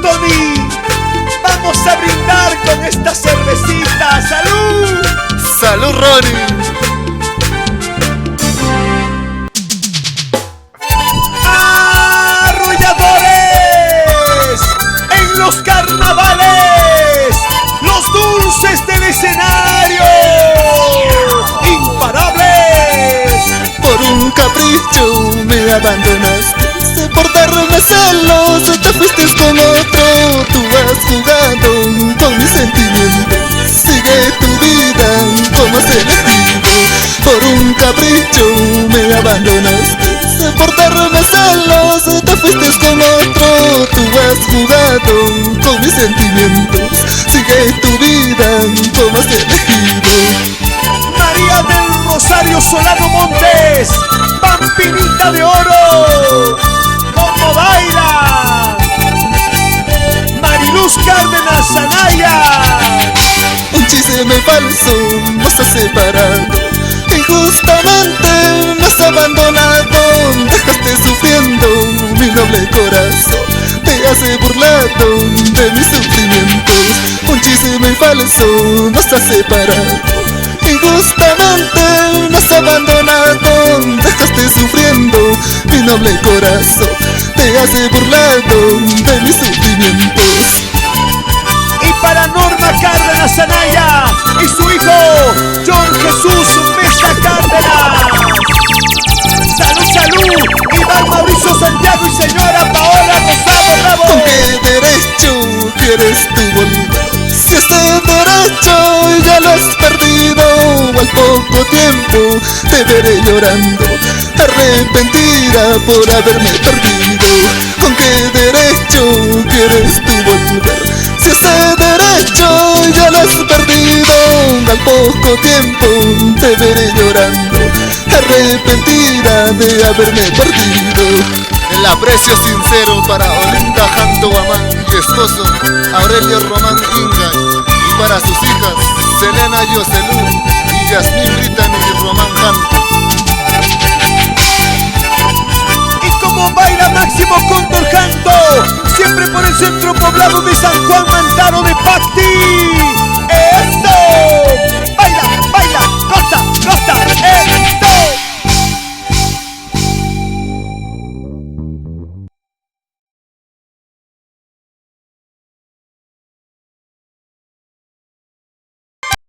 Tony. Vamos a brindar con esta cervecita. ¡Salud! ¡Salud, Ronnie! ¡Arrolladores! En los carnavales, los dulces del escenario, imparables. Por un capricho me abandonaste, por darme celos te fuiste con otro. Tú has jugado con mis sentimientos, sigue tu vida como has elegido. Por un capricho me abandonaste, por darme celos te fuiste con otro. Tú has jugado con mis sentimientos, sigue tu vida como has elegido. María del Rosario Solano Montes, Pampinita de Oro, ¿cómo baila? Mariluz Cárdenas Anaya. Un chisme falso nos ha separado, injustamente me has abandonado. Dejaste sufriendo mi noble corazón, te has burlado de mis sufrimientos. Un chisme falso nos ha separado, injustamente me has abandonado. Dejaste sufriendo mi noble corazón, te has burlado de mis sufrimientos. Y para Norma Cárdenas Anaya y su hijo John Jesús Mesa Cárdenas. ¡Salud, salud! Iván Mauricio Santiago y señora Paola Rosado Bravo. ¿Con qué derecho quieres tú volver? Si ese derecho ya lo has perdido, al poco tiempo te veré llorando, arrepentida por haberme perdido. ¿Con qué derecho quieres tú volver? Si ese derecho ya lo has perdido, al poco tiempo te veré llorando, arrepentida de haberme perdido. El aprecio sincero para Olinda Janto Guamán y esposo Aurelio Román Inga, y para sus hijas Selena Yoselú y Yasmín Brittany Román Janto. Y como baila Máximo Cóndor Janto, siempre por el centro poblado de San Juan Mantaro de Pacti. ¡Eso!